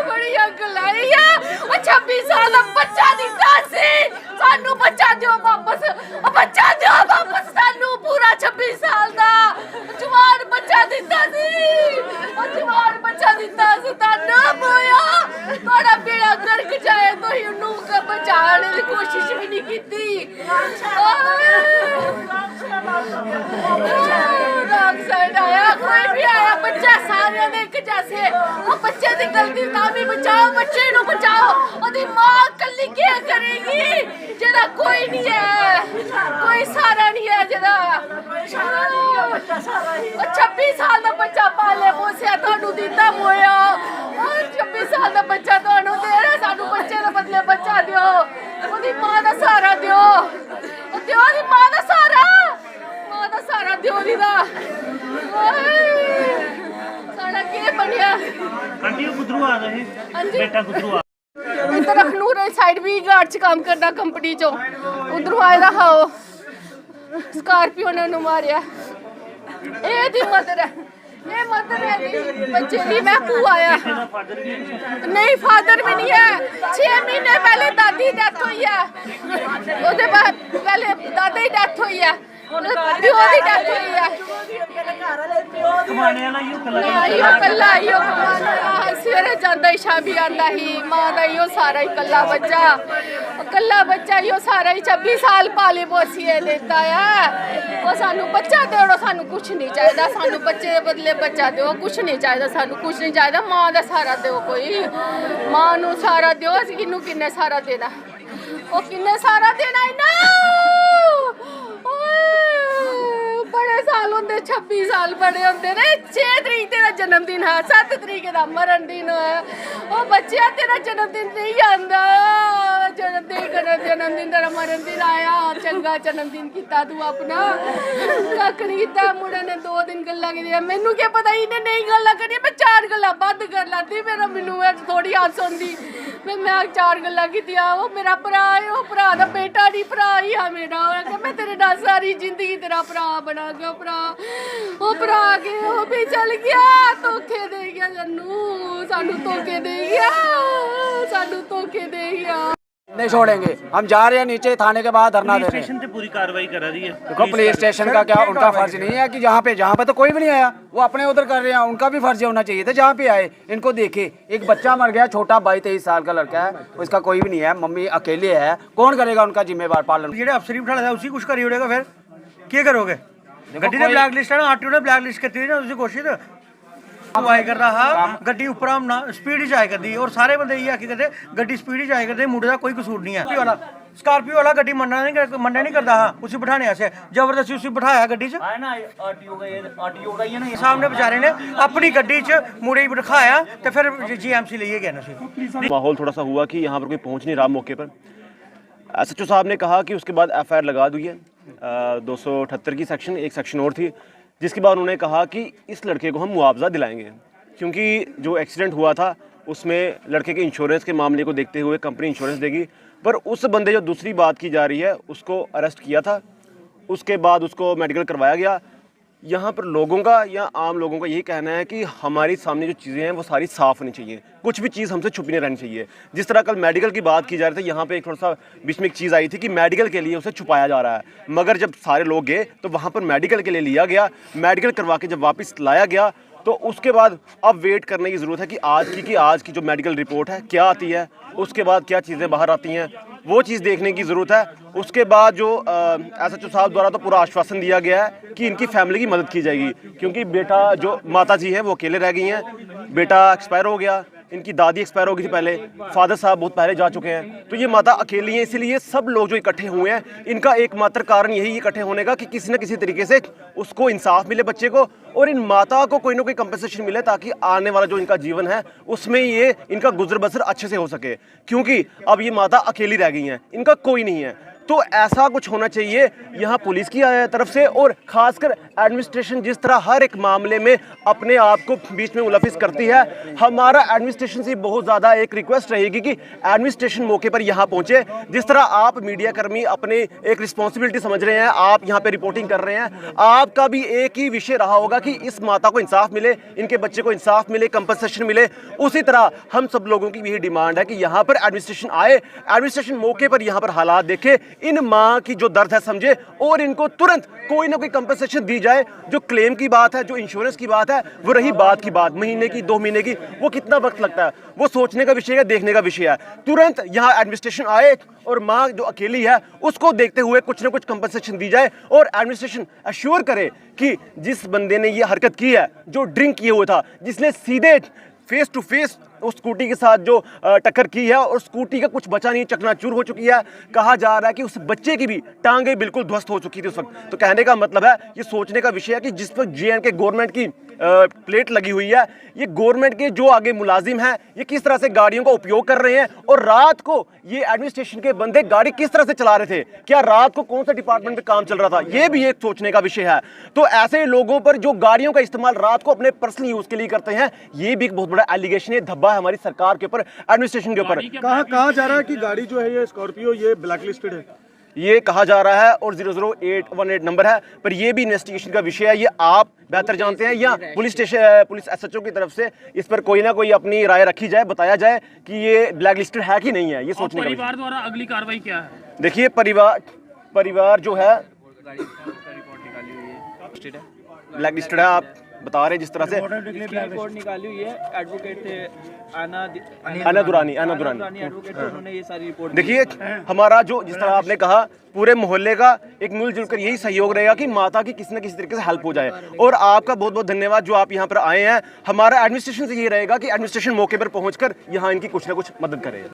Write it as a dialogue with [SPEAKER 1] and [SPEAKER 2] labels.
[SPEAKER 1] बड़ी अकल आई है 26 साल का बच्चा दिता सी सानू बच्चा दियो वापस सानू पूरा 26 साल दा जवान बच्चा दिता सी ताना मोया थोड़ा बेड़ा गर्क जाए तो इनू का बचाने की कोशिश भी नहीं कीती आया कोई भी आया बच्चा सारे ने एक जैसे वो बच्चे की गलती ना भी बचाओ बच्चे नु बचाओ ओदी मां कल्ली क्या करेगी जेदा कोई नहीं है कोई सारा नहीं है जेदा 26 साल का बच्चा पाले पोसिया थानू दिता मोया 26 साल का बच्चा थानू दे रहा सानू बच्चे दे बदले बच्चा दियो ओदी मां दा सहारा दियो ओदी मां दा सहारा दियो दी दा साडा के बनया
[SPEAKER 2] आंटी गुदरू आ गए बेटा गुदरू आ
[SPEAKER 1] इधर अखनूर साइड भी गार्ड च काम करदा कंपनी चो उधरों आए दा हाओ स्कॉर्पियो ने नु मारिया ए दी मदर है ये मदर है दी बच्चे दी मैं भूआ आया नहीं फादर भी नहीं है 6 महीने पहले दादी डेथ हुई है ओदे बाद पहले दादा ही डेथ हुई है प्यो दी डेथ हुई है
[SPEAKER 2] कमाने वाला यो
[SPEAKER 1] कल्ला सवेरे जांदा ही शामी आंदा ही मां दा यो सारा ही कल्ला बच्चा यो सारा ही 26 साल पाले पोसिए लेता है वो सानू बच्चा देओ सानू कुछ नहीं चाहिदा सानू बच्चे दे बदले बच्चा देओ कुछ नहीं चाहिदा सानू कुछ नहीं चाहिदा मां दा सहारा देओ कोई मां नु सहारा देओ अस किन्नू किन्ने सहारा देना ओ किन्ने सहारा देना इना बड़े साल होंदे 26 साल बड़े होंदे ने 6 तरीक तेरा जन्मदिन है 7 तरीक दा मरण दिन है ओ बच्चिया तेरा जन्मदिन नहीं आंदा जन्मदिन तेरा मरण दिन आया चंगा जन्मदिन कीता तू अपना कक्ख नहीं कीता मुंडे ने 2 दिन गल्लां कीतियां मैनू क्या पता इन्हें नहीं गल्लां करियां मैं 4 गल्लां बंद कर लाती मेरा मैनू थोड़ी आस होंदी मैं 4 गल्लां कीतियां ओ मेरा भरा है ओ भरा दा बेटा नहीं भरा ही है मेरा मैं तेरे नाल सारी जिंदगी तेरा भरा बना गया भरा के वो भी चल गया धोखे दे गया सानू धोखे दे गया
[SPEAKER 3] नहीं छोड़ेंगे हम जा रहे हैं नीचे थाने के बाद धरना दे रहे हैं
[SPEAKER 2] स्टेशन पे पूरी कार्रवाई करा रही है
[SPEAKER 3] देखो पुलिस स्टेशन का क्या उनका फर्ज नहीं है कि जहाँ पे तो कोई भी नहीं आया वो अपने उधर कर रहे हैं उनका भी फर्ज होना चाहिए था जहाँ पे आए इनको देखे एक बच्चा मर गया छोटा 22-23 साल का लड़का है उसका कोई भी नहीं है मम्मी अकेले है कौन करेगा उनका जिम्मेवार पालन
[SPEAKER 4] जेडे अफसर ही बिठाना था उसी कुछ करी उड़ेगा फिर क्या करोगे गड्डी ने ब्लैक लिस्ट है ना आरटीओ ने ब्लैक लिस्ट करती है ना उसी कोशिश आए कर रहा गड्डी उपर ना स्पीड ही जाए करती और सारे बंदे ये आखी करते गड्डी स्पीड ही जाए करते मुंडे का कोई कसूर नहीं है स्कॉर्पियो वाला गड्डी मनना नहीं करता उसी बिठाने से जबरदस्ती उसी बिठाया गड्डी सामने बेचारे ने अपनी गड्डी च मुंडे ही बिठाया तो फिर जीएमसी लिए गए ना
[SPEAKER 5] माहौल थोड़ा सा हुआ कि यहाँ पर कोई पहुँच नहीं रहा मौके पर एसएचओ साहब ने कहा कि उसके बाद एफआईआर लगा दी है 278 की सेक्शन एक सेक्शन और थी जिसके बाद उन्होंने कहा कि इस लड़के को हम मुआवजा दिलाएंगे क्योंकि जो एक्सीडेंट हुआ था उसमें लड़के के इंश्योरेंस के मामले को देखते हुए कंपनी इंश्योरेंस देगी पर उस बंदे जो दूसरी बात की जा रही है उसको अरेस्ट किया था उसके बाद उसको मेडिकल करवाया गया यहाँ पर लोगों का या आम लोगों का यही कहना है कि हमारी सामने जो चीज़ें हैं वो सारी साफ़ होनी चाहिए कुछ भी चीज़ हमसे छुपी नहीं रहनी चाहिए जिस तरह कल मेडिकल की बात की जा रही थी यहाँ पे एक थोड़ा सा बीच में एक चीज़ आई थी कि मेडिकल के लिए उसे छुपाया जा रहा है मगर जब सारे लोग गए तो वहाँ पर मेडिकल के लिए लिया गया मेडिकल करवा के जब वापस लाया गया तो उसके बाद अब वेट करने की ज़रूरत है कि आज की जो मेडिकल रिपोर्ट है क्या आती है उसके बाद क्या चीज़ें बाहर आती हैं वो चीज़ देखने की ज़रूरत है उसके बाद जो एसएचओ साहब द्वारा तो पूरा आश्वासन दिया गया है कि इनकी फैमिली की मदद की जाएगी क्योंकि बेटा जो माता जी है वो अकेले रह गई हैं बेटा एक्सपायर हो गया इनकी दादी एक्सपायर हो गई थी पहले फादर साहब बहुत पहले जा चुके हैं तो ये माता अकेली हैं इसीलिए सब लोग जो इकट्ठे हुए हैं इनका एकमात्र कारण यही इकट्ठे होने का कि किसी न किसी तरीके से उसको इंसाफ मिले बच्चे को और इन माता को कोई ना कोई कंपनसेशन मिले ताकि आने वाला जो इनका जीवन है उसमें ये इनका गुजर बसर अच्छे से हो सके क्योंकि अब ये माता अकेली रह गई हैं इनका कोई नहीं है तो ऐसा कुछ होना चाहिए यहाँ पुलिस की तरफ से, और खासकर एडमिनिस्ट्रेशन जिस तरह हर एक मामले में अपने आप को बीच में मुलविस करती है। हमारा एडमिनिस्ट्रेशन से बहुत ज़्यादा एक रिक्वेस्ट रहेगी कि एडमिनिस्ट्रेशन मौके पर यहाँ पहुँचे। जिस तरह आप मीडिया कर्मी अपने एक रिस्पॉन्सिबिलिटी समझ रहे हैं, आप यहाँ पे रिपोर्टिंग कर रहे हैं, आपका भी एक ही विषय रहा होगा कि इस माता को इंसाफ मिले, इनके बच्चे को इंसाफ मिले, कंपनसेशन मिले। उसी तरह हम सब लोगों की भी यही डिमांड है कि यहाँ पर एडमिनिस्ट्रेशन आए, एडमिनिस्ट्रेशन मौके पर यहाँ पर हालात देखे, इन माँ की जो दर्द है समझे, और इनको तुरंत कोई ना कोई कंपनसेशन दी जाए। जो क्लेम की बात है, जो इंश्योरेंस की बात है, वो रही बात की बात, महीने की 2 महीने की, वो कितना वक्त लगता है, वो सोचने का विषय है, देखने का विषय है। तुरंत यहाँ एडमिनिस्ट्रेशन आए और माँ जो अकेली है उसको देखते हुए कुछ ना कुछ कंपनसेशन दी जाए, और एडमिनिस्ट्रेशन अश्योर करे कि जिस बंदे ने ये हरकत की है, जो ड्रिंक किए हुए था, जिसने सीधे फेस टू फेस उस स्कूटी के साथ जो टक्कर की है, और स्कूटी का कुछ बचा नहीं, चकनाचूर हो चुकी है। कहा जा रहा है कि उस बच्चे की भी टांगे बिल्कुल ध्वस्त हो चुकी थी उस वक्त। तो कहने का मतलब है, ये सोचने का विषय है कि जिस वक्त JNK गवर्नमेंट की प्लेट लगी हुई है, ये गवर्नमेंट के जो आगे मुलाजिम हैं, ये किस तरह से गाड़ियों का उपयोग कर रहे हैं, और रात को ये एडमिनिस्ट्रेशन के बंदे गाड़ी किस तरह से चला रहे थे, क्या रात को कौन सा डिपार्टमेंट में काम चल रहा था, ये भी एक सोचने का विषय है। तो ऐसे लोगों पर जो गाड़ियों का इस्तेमाल रात को अपने पर्सनल यूज के लिए करते हैं, ये भी एक बहुत बड़ा एलिगेशन है, धब्बा है हमारी सरकार के ऊपर, एडमिनिस्ट्रेशन के ऊपर।
[SPEAKER 6] कहा जा रहा है कि गाड़ी जो है ये स्कॉर्पियो ये ब्लैक लिस्टेड है,
[SPEAKER 5] ये कहा जा रहा है, और 00818 नंबर है, पर ये भी इन्वेस्टिगेशन का विषय है। ये आप बेहतर जानते हैं, या पुलिस स्टेशन, पुलिस SHO की तरफ से इस पर कोई ना कोई अपनी राय रखी जाए, बताया जाए कि ये ब्लैक लिस्टेड है कि नहीं है। ये सोचने का
[SPEAKER 2] परिवार द्वारा अगली कार्रवाई क्या है?
[SPEAKER 5] देखिए, परिवार जो है ब्लैक लिस्टेड है, आप बता रहे हैं जिस तरह से
[SPEAKER 7] रिपोर्ट निकाली हुई है, एडवोकेट थे
[SPEAKER 5] आना दुरानी
[SPEAKER 7] एडवोकेट थे, उन्होंने ये सारी रिपोर्ट।
[SPEAKER 5] देखिए, हमारा जो जिस तरह आपने कहा, पूरे मोहल्ले का एक मिलजुल कर यही सहयोग रहेगा कि माता की किसी न किसी तरीके से हेल्प हो जाए। और आपका बहुत बहुत धन्यवाद जो आप यहाँ पर आए हैं। हमारा एडमिनिस्ट्रेशन से ये रहेगा कि एडमिनिस्ट्रेशन मौके पर पहुंचकर यहाँ इनकी कुछ ना कुछ मदद करे।